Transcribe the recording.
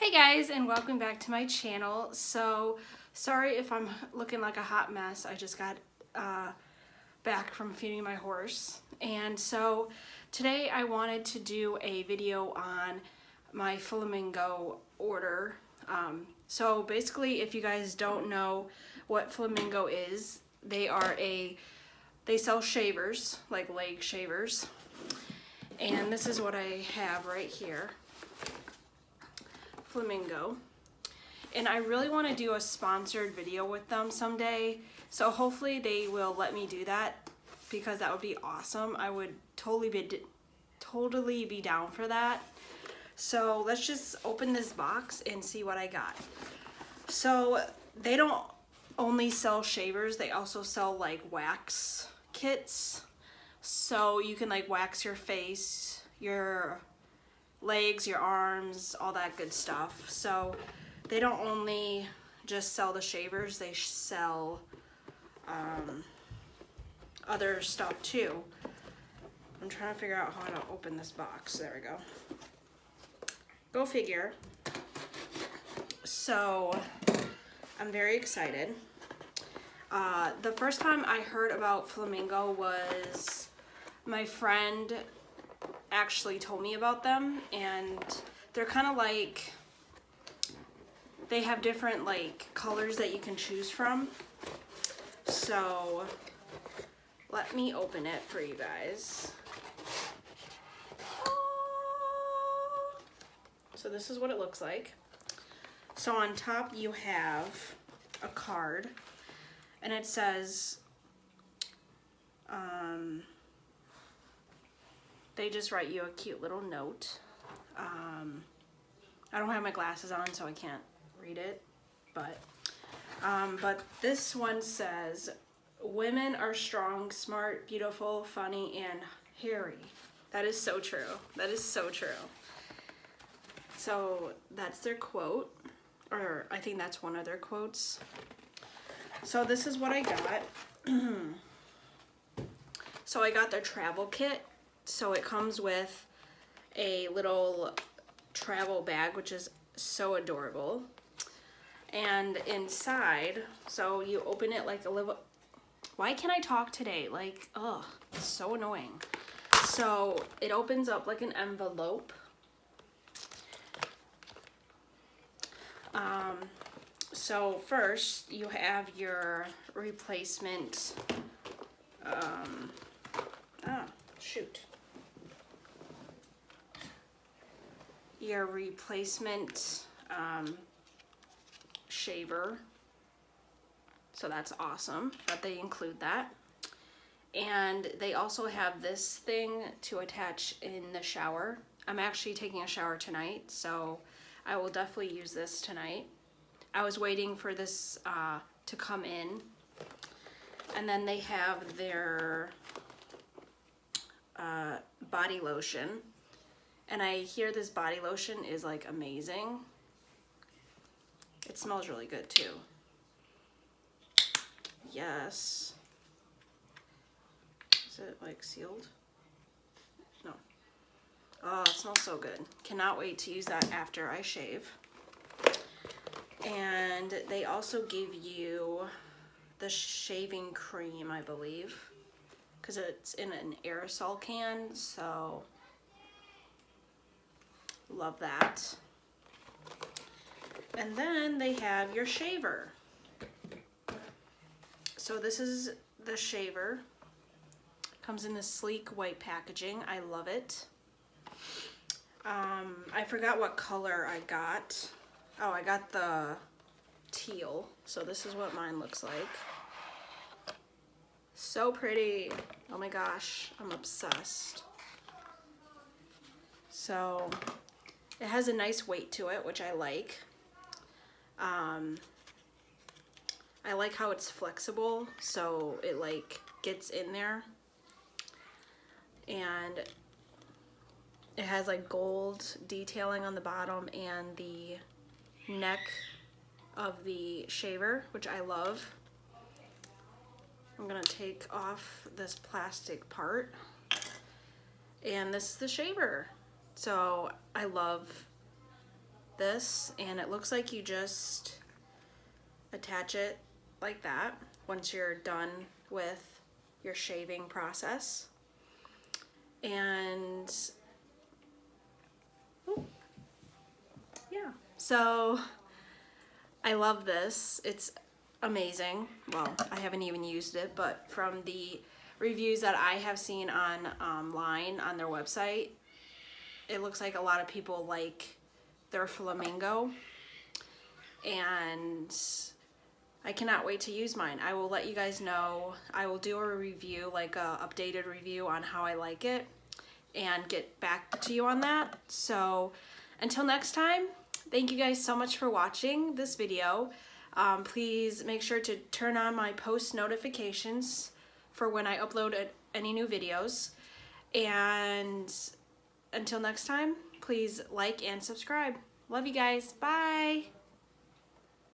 Hey guys, and welcome back to my channel. So sorry if I'm looking like a hot mess. I just got back from feeding my horse, and so today I wanted to do a video on my Flamingo order. So basically, if you guys don't know what Flamingo is, they sell shavers, like leg shavers, and this is what I have right here. Flamingo, and I really want to do a sponsored video with them someday, so hopefully they will let me do that, because that would be awesome. I would totally be down for that. So let's just open this box and see what I got. So they don't only sell shavers, they also sell like wax kits, so you can like wax your face, your legs, your arms, all that good stuff. So they don't only just sell the shavers, they sell other stuff too. I'm trying to figure out how to open this box. There we go. Go figure. So I'm very excited. The first time I heard about Flamingo was my friend actually told me about them, and they're kind of like, they have different like colors that you can choose from. So let me open it for you guys. So this is what it looks like. So on top you have a card, and it says they just write you a cute little note. I don't have my glasses on, so I can't read it, but this one says, "Women are strong, smart, beautiful, funny, and hairy." That is so true. That is so true. So that's their quote, or I think that's one of their quotes. So this is what I got. So I got their travel kit. So it comes with a little travel bag, which is so adorable. And inside, so you open it like a little... Why can't I talk today? Like, ugh, it's so annoying. So it opens up like an envelope. So first you have your replacement, your replacement shaver. So that's awesome that they include that. And they also have this thing to attach in the shower. I'm actually taking a shower tonight, so I will definitely use this tonight. I was waiting for this to come in. And then they have their body lotion. And I hear this body lotion is like amazing. It smells really good too. Yes. Is it like sealed? No. Oh, it smells so good. Cannot wait to use that after I shave. And they also give you the shaving cream, I believe, because it's in an aerosol can, so love that. And then they have your shaver. So this is the shaver. Comes in this sleek white packaging. I love it. I forgot what color I got. Oh, I got the teal. So this is what mine looks like. So pretty. Oh my gosh, I'm obsessed. So it has a nice weight to it, which I like. I like how it's flexible, so it like gets in there. And it has like gold detailing on the bottom and the neck of the shaver, which I love. I'm gonna take off this plastic part, and this is the shaver. So I love this, and it looks like you just attach it like that once you're done with your shaving process. And yeah, so I love this. It's amazing. Well, I haven't even used it, but from the reviews that I have seen online on their website, it looks like a lot of people like their Flamingo, and I cannot wait to use mine. I will let you guys know. I will do a review, like a updated review on how I like it, and get back to you on that. So until next time, thank you guys so much for watching this video. Please make sure to turn on my post notifications for when I upload any new videos. And until next time, please like and subscribe. Love you guys. Bye.